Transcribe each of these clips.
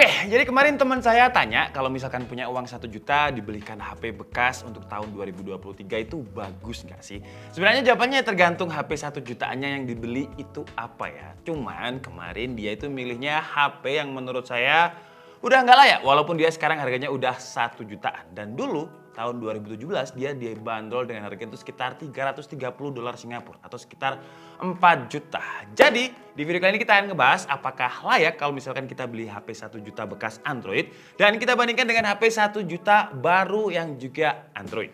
Jadi kemarin teman saya tanya kalau misalkan punya uang 1 juta dibelikan HP bekas untuk tahun 2023 itu bagus nggak sih? Sebenarnya jawabannya tergantung HP 1 jutaannya yang dibeli itu apa ya. Cuman kemarin dia itu milihnya HP yang menurut saya udah nggak layak walaupun dia sekarang harganya udah 1 jutaan. Dan dulu tahun 2017 dia dibanderol dengan harga itu sekitar $330 Singapura atau sekitar 4 juta. Jadi di video kali ini kita akan ngebahas apakah layak kalau misalkan kita beli HP 1 juta bekas Android dan kita bandingkan dengan HP 1 juta baru yang juga Android.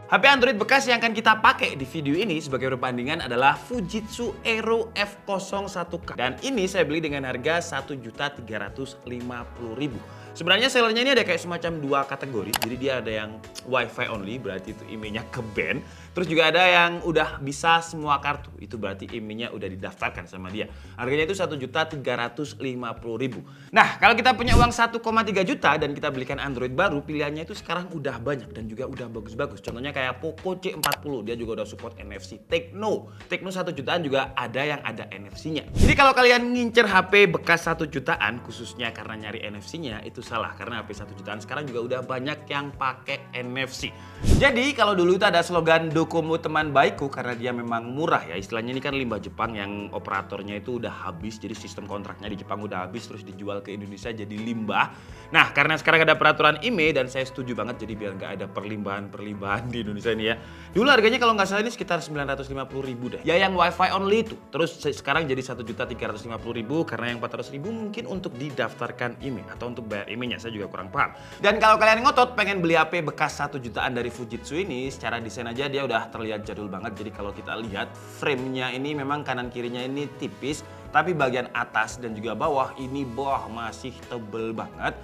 HP Android bekas yang akan kita pakai di video ini sebagai perbandingan adalah Fujitsu Aero F01K. Dan ini saya beli dengan harga Rp1.350.000. Sebenarnya sellernya ini ada kayak semacam dua kategori. Jadi dia ada yang Wi-Fi only, berarti itu IMEI-nya ke-ban. Terus juga ada yang udah bisa semua kartu, itu berarti IMEI-nya udah didaftarkan sama dia. Harganya itu Rp1.350.000. Nah, kalau kita punya uang 1,3 juta dan kita belikan Android baru, pilihannya itu sekarang udah banyak dan juga udah bagus-bagus. Contohnya kayak Poco C40, dia juga udah support NFC. Tecno 1 jutaan juga ada yang ada NFC-nya. Jadi kalau kalian ngincer HP bekas 1 jutaan, khususnya karena nyari NFC-nya, itu salah. Karena HP 1 jutaan sekarang juga udah banyak yang pakai NFC. Jadi kalau dulu itu ada slogan Docomo teman baikku karena dia memang murah ya. Istilahnya ini kan limbah Jepang yang operatornya itu udah habis. Jadi sistem kontraknya di Jepang udah habis terus dijual ke Indonesia jadi limbah. Nah karena sekarang ada peraturan IMEI dan saya setuju banget jadi biar nggak ada perlimbahan di Indonesia ini ya. Dulu harganya kalau nggak salah ini sekitar 950.000 deh. Ya yang Wi-Fi only itu. Terus sekarang jadi 1.350.000 karena yang 400.000 mungkin untuk didaftarkan IMEI atau untuk bayar IMEI-nya, saya juga kurang paham. Dan kalau kalian ngotot pengen beli HP bekas 1 jutaan dari Fujitsu ini, secara desain aja dia udah terlihat jadul banget. Jadi kalau kita lihat frame-nya ini memang kanan kirinya ini tipis, tapi bagian atas dan juga bawah ini masih tebel banget.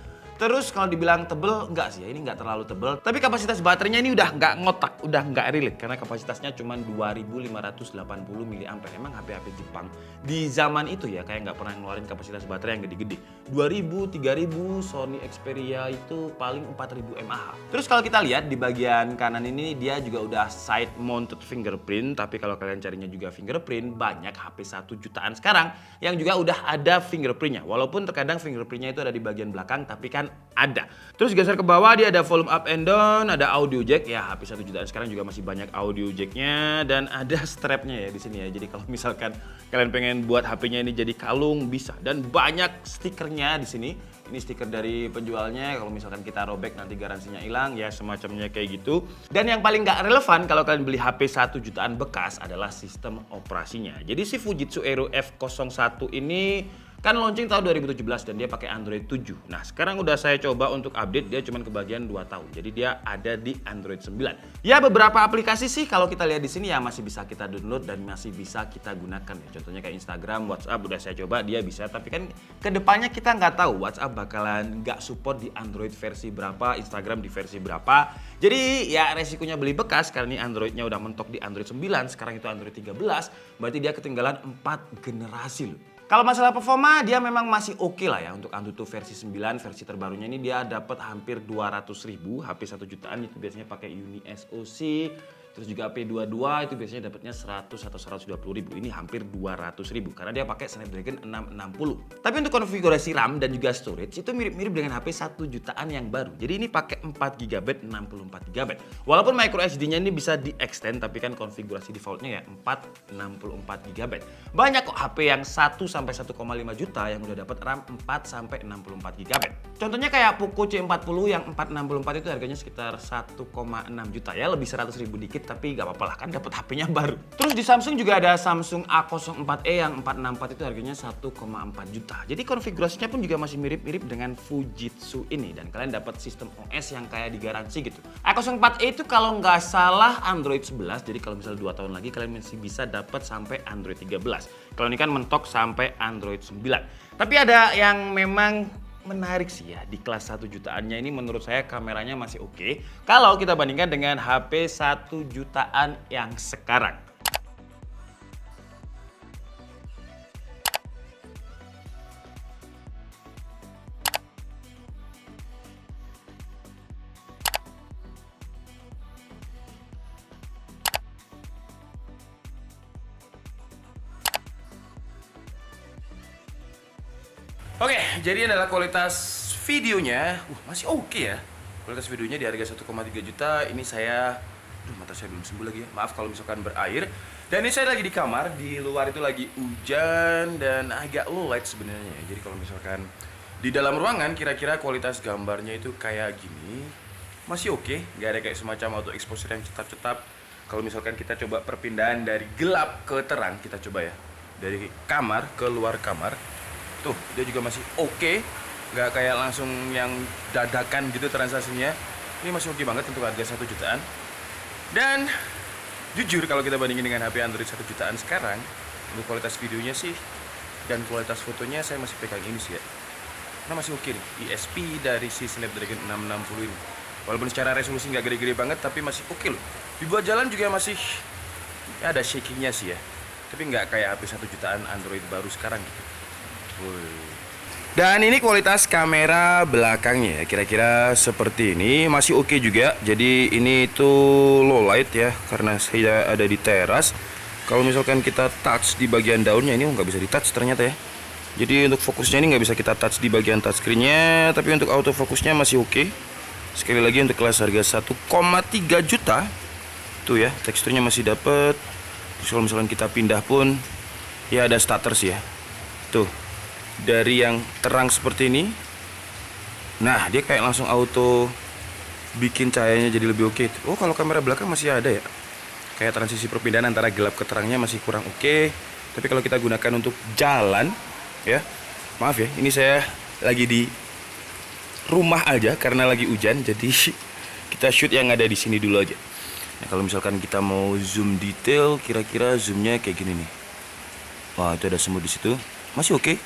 Terus kalau dibilang tebel, enggak sih ya, ini enggak terlalu tebel. Tapi kapasitas baterainya ini udah enggak ngotak, udah enggak relate. Karena kapasitasnya cuma 2580 mAh. Emang HP-HP Jepang di zaman itu ya, kayak nggak pernah ngeluarin kapasitas baterai yang gede-gede. 2000, 3000, Sony Xperia itu paling 4000 mAh. Terus kalau kita lihat di bagian kanan ini, dia juga udah side mounted fingerprint. Tapi kalau kalian carinya juga fingerprint, banyak HP 1 jutaan sekarang yang juga udah ada fingerprintnya. Walaupun terkadang fingerprintnya itu ada di bagian belakang, tapi kan ada. Terus geser ke bawah dia ada volume up and down, ada audio jack ya, HP 1 jutaan sekarang juga masih banyak audio jacknya dan ada strapnya ya di sini ya. Jadi kalau misalkan kalian pengen buat HP-nya ini jadi kalung bisa dan banyak stikernya di sini. Ini stiker dari penjualnya, kalau misalkan kita robek nanti garansinya hilang ya, semacamnya kayak gitu. Dan yang paling nggak relevan kalau kalian beli HP 1 jutaan bekas adalah sistem operasinya. Jadi si Fujitsu Aero F01 ini kan launching tahun 2017 dan dia pakai Android 7. Nah sekarang udah saya coba untuk update, dia cuma kebagian 2 tahun. Jadi dia ada di Android 9. Ya beberapa aplikasi sih kalau kita lihat di sini ya masih bisa kita download dan masih bisa kita gunakan ya. Contohnya kayak Instagram, WhatsApp udah saya coba dia bisa. Tapi kan kedepannya kita nggak tahu WhatsApp bakalan nggak support di Android versi berapa, Instagram di versi berapa. Jadi ya resikonya beli bekas karena ini Androidnya udah mentok di Android 9, sekarang itu Android 13, berarti dia ketinggalan 4 generasi loh. Kalau masalah performa dia memang masih oke lah ya untuk Antutu versi 9, versi terbarunya ini dia dapat hampir 200.000. HP 1 jutaan itu biasanya pakai Uni SoC. Terus juga P22 itu biasanya dapatnya 100 atau 120.000. Ini hampir 200.000 karena dia pakai Snapdragon 660. Tapi untuk konfigurasi RAM dan juga storage itu mirip-mirip dengan HP 1 jutaan yang baru. Jadi ini pakai 4GB, 64GB. Walaupun micro SD-nya ini bisa di-extend tapi kan konfigurasi defaultnya ya 64GB. Banyak kok HP yang 1 sampai 1,5 juta yang udah dapat RAM 4 sampai 64GB. Contohnya kayak Poco C40 yang 464 itu harganya sekitar 1,6 juta ya, lebih 100.000 dikit tapi gak apa-apa lah kan dapat HP-nya baru. Terus di Samsung juga ada Samsung A04e yang 464 itu harganya 1,4 juta. Jadi konfigurasinya pun juga masih mirip-mirip dengan Fujitsu ini dan kalian dapat sistem OS yang kayak digaransi gitu. A04e itu kalau nggak salah Android 11, jadi kalau misalnya 2 tahun lagi kalian masih bisa dapat sampai Android 13. Kalau ini kan mentok sampai Android 9. Tapi ada yang memang menarik sih ya, di kelas 1 jutaannya ini menurut saya kameranya masih oke kalau kita bandingkan dengan HP 1 jutaan yang sekarang. Oke, jadi adalah kualitas videonya, masih oke ya. Kualitas videonya di harga 1,3 juta. Ini saya, mata saya belum sembuh lagi ya. Maaf kalau misalkan berair. Dan ini saya lagi di kamar, di luar itu lagi hujan dan agak low light sebenarnya. Jadi kalau misalkan di dalam ruangan, kira-kira kualitas gambarnya itu kayak gini, masih oke. Nggak ada kayak semacam auto exposure yang cetap-cetap. Kalau misalkan kita coba perpindahan dari gelap ke terang, kita coba ya, dari kamar ke luar kamar. Tuh, dia juga masih oke. Nggak kayak langsung yang dadakan gitu transaksinya. Ini masih oke banget untuk harga 1 jutaan. Dan jujur kalau kita bandingin dengan HP Android 1 jutaan sekarang, untuk kualitas videonya sih dan kualitas fotonya saya masih pegang ini sih ya. Karena masih oke nih, ISP dari si Snapdragon 660 ini. Walaupun secara resolusi nggak gede-gede banget, tapi masih oke loh. Dibuat jalan juga masih ya ada shakingnya sih ya. Tapi nggak kayak HP 1 jutaan Android baru sekarang gitu. Dan ini kualitas kamera belakangnya ya, kira-kira seperti ini, masih oke juga. Jadi ini itu low light ya, karena saya ada di teras. Kalau misalkan kita touch di bagian daunnya, ini nggak bisa di touch ternyata ya. Jadi untuk fokusnya ini nggak bisa kita touch di bagian touchscreen-nya, tapi untuk autofokusnya masih oke. Sekali lagi untuk kelas harga 1,3 juta, tuh ya, teksturnya masih dapet. Terus kalau misalkan kita pindah pun, ya ada stutter sih ya. Tuh, dari yang terang seperti ini, nah dia kayak langsung auto bikin cahayanya jadi lebih oke. Oh, kalau kamera belakang masih ada ya, kayak transisi perpindahan antara gelap ke terangnya masih kurang oke. Tapi kalau kita gunakan untuk jalan ya, maaf ya, ini saya lagi di rumah aja karena lagi hujan, jadi kita shoot yang ada di sini dulu aja. Nah, kalau misalkan kita mau zoom detail, kira-kira zoomnya kayak gini nih. Wah, itu ada semut di situ, masih oke.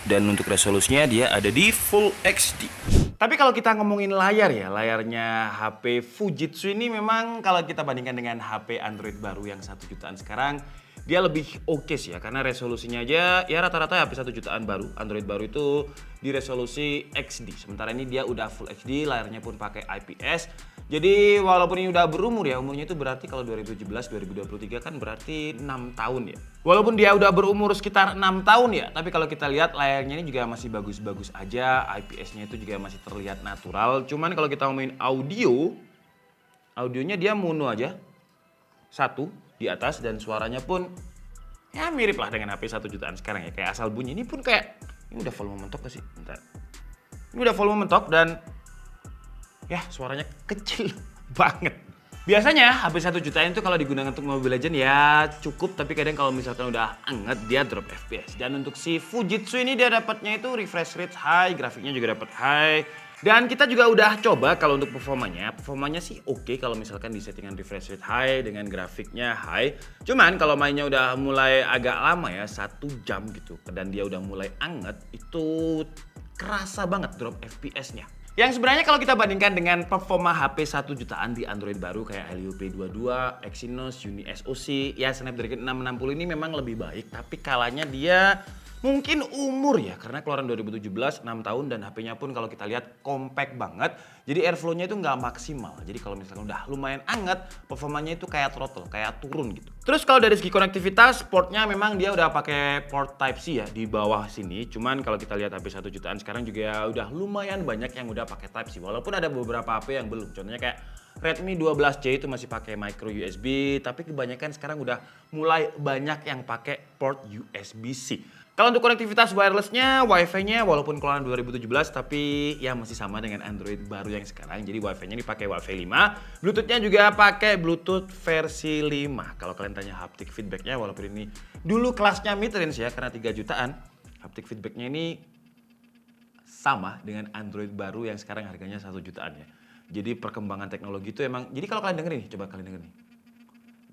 Dan untuk resolusinya dia ada di Full HD. Tapi kalau kita ngomongin layar ya, layarnya HP Fujitsu ini memang kalau kita bandingkan dengan HP Android baru yang 1 jutaan sekarang, dia lebih oke sih ya, karena resolusinya aja ya rata-rata HP 1 jutaan baru, Android baru itu di resolusi XD. Sementara ini dia udah Full HD, layarnya pun pakai IPS. Jadi walaupun ini udah berumur ya, umurnya itu berarti kalau 2017-2023 kan berarti 6 tahun ya. Walaupun dia udah berumur sekitar 6 tahun ya, tapi kalau kita lihat layarnya ini juga masih bagus-bagus aja, IPS-nya itu juga masih terlihat natural. Cuman kalau kita ngomongin audionya dia mono aja, satu di atas, dan suaranya pun ya mirip lah dengan HP 1 jutaan sekarang ya. Kayak asal bunyi ini pun kayak, ini udah volume mentok gak sih? Bentar. Ini udah volume mentok dan ya suaranya kecil banget. Biasanya HP 1 jutaan itu kalau digunakan untuk Mobile Legends ya cukup, tapi kadang kalau misalkan udah anget dia drop FPS. Dan untuk si Fujitsu ini dia dapatnya itu refresh rate high, grafiknya juga dapat high. Dan kita juga udah coba kalau untuk performanya sih oke kalau misalkan di settingan refresh rate high dengan grafiknya high. Cuman kalau mainnya udah mulai agak lama ya, 1 jam gitu, dan dia udah mulai anget, itu kerasa banget drop FPS-nya. Yang sebenarnya kalau kita bandingkan dengan performa HP 1 jutaan di Android baru kayak Helio P22, Exynos, Uni SoC, ya Snapdragon 660 ini memang lebih baik, tapi kalanya dia mungkin umur ya, karena keluaran 2017, 6 tahun, dan HP-nya pun kalau kita lihat compact banget. Jadi airflow-nya itu nggak maksimal. Jadi kalau misalkan udah lumayan anget, performanya itu kayak throttle, kayak turun gitu. Terus kalau dari segi konektivitas, portnya memang dia udah pakai port Type-C ya di bawah sini. Cuman kalau kita lihat HP 1 jutaan sekarang juga udah lumayan banyak yang udah pakai Type-C. Walaupun ada beberapa HP yang belum. Contohnya kayak Redmi 12C itu masih pakai micro USB, tapi kebanyakan sekarang udah mulai banyak yang pakai port USB-C. Kalau untuk konektivitas wirelessnya, Wi-Fi-nya walaupun keluaran 2017 tapi ya masih sama dengan Android baru yang sekarang. Jadi Wi-Fi-nya dipakai Wi-Fi 5, Bluetooth-nya juga pakai Bluetooth versi 5. Kalau kalian tanya haptic feedback-nya, walaupun ini dulu kelasnya mid-range ya karena 3 jutaan, haptic feedback-nya ini sama dengan Android baru yang sekarang harganya 1 jutaan ya. Jadi perkembangan teknologi itu emang, jadi kalau kalian dengerin nih, coba kalian dengerin nih.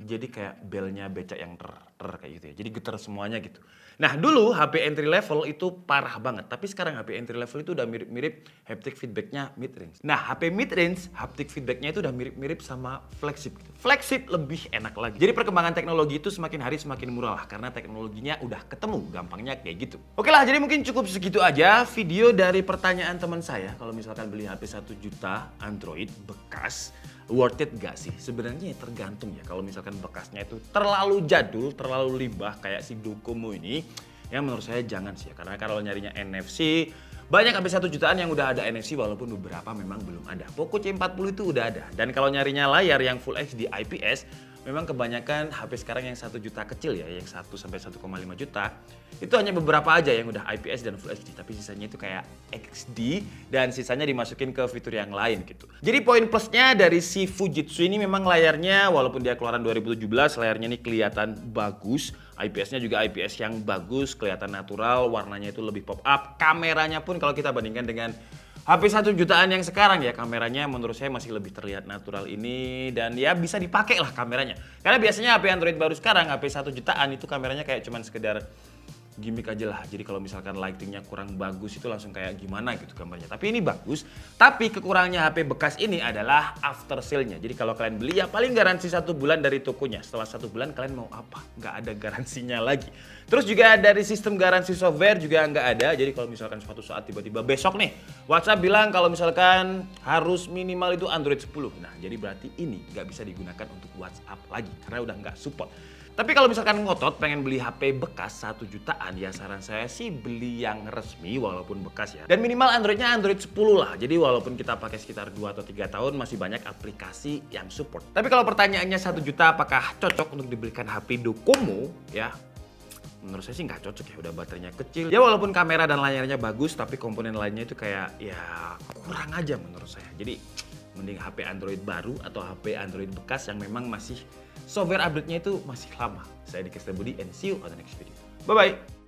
Jadi kayak belnya becak yang kayak gitu ya. Jadi getar semuanya gitu. Nah dulu HP entry level itu parah banget. Tapi sekarang HP entry level itu udah mirip-mirip haptic feedbacknya mid range. Nah HP mid range haptic feedbacknya itu udah mirip-mirip sama flagship gitu. Flagship lebih enak lagi. Jadi perkembangan teknologi itu semakin hari semakin murah lah. Karena teknologinya udah ketemu. Gampangnya kayak gitu. Oke lah, jadi mungkin cukup segitu aja video dari pertanyaan teman saya. Kalau misalkan beli HP 1 juta Android bekas, worth it gak sih? Sebenarnya ya tergantung ya. Kalau misalkan bekasnya itu terlalu jadul, terlalu limbah kayak si Docomo ini, yang menurut saya jangan sih ya. Karena kalau nyarinya NFC, banyak sampai 1 jutaan yang udah ada NFC walaupun beberapa memang belum ada. Poco C40 itu udah ada. Dan kalau nyarinya layar yang Full HD IPS, memang kebanyakan HP sekarang yang 1 juta kecil ya, yang 1 sampai 1,5 juta, itu hanya beberapa aja yang udah IPS dan Full HD, tapi sisanya itu kayak XD dan sisanya dimasukin ke fitur yang lain gitu. Jadi poin plusnya dari si Fujitsu ini memang layarnya walaupun dia keluaran 2017, layarnya ini kelihatan bagus, IPS-nya juga IPS yang bagus, kelihatan natural, warnanya itu lebih pop up, kameranya pun kalau kita bandingkan dengan HP 1 jutaan yang sekarang ya, kameranya menurut saya masih lebih terlihat natural ini dan ya bisa dipakai lah kameranya. Karena biasanya HP Android baru sekarang, HP 1 jutaan itu kameranya kayak cuman sekedar gimmick aja lah. Jadi kalau misalkan lightingnya kurang bagus itu langsung kayak gimana gitu gambarnya. Tapi ini bagus, tapi kekurangannya HP bekas ini adalah after sale-nya. Jadi kalau kalian beli ya paling garansi 1 bulan dari tokonya. Setelah 1 bulan kalian mau apa? Nggak ada garansinya lagi. Terus juga dari sistem garansi software juga nggak ada. Jadi kalau misalkan suatu saat tiba-tiba besok nih WhatsApp bilang kalau misalkan harus minimal itu Android 10. Nah jadi berarti ini nggak bisa digunakan untuk WhatsApp lagi karena udah nggak support. Tapi kalau misalkan ngotot pengen beli HP bekas 1 jutaan ya saran saya sih beli yang resmi walaupun bekas ya. Dan minimal Androidnya Android 10 lah. Jadi walaupun kita pakai sekitar 2 atau 3 tahun masih banyak aplikasi yang support. Tapi kalau pertanyaannya 1 juta apakah cocok untuk dibelikan HP Docomo ya? Menurut saya sih nggak cocok ya, udah baterainya kecil. Ya walaupun kamera dan layarnya bagus tapi komponen lainnya itu kayak ya kurang aja menurut saya. Jadi mending HP Android baru atau HP Android bekas yang memang masih software update-nya itu masih lama. Saya Diki Setiabudi and see you on the next video. Bye-bye!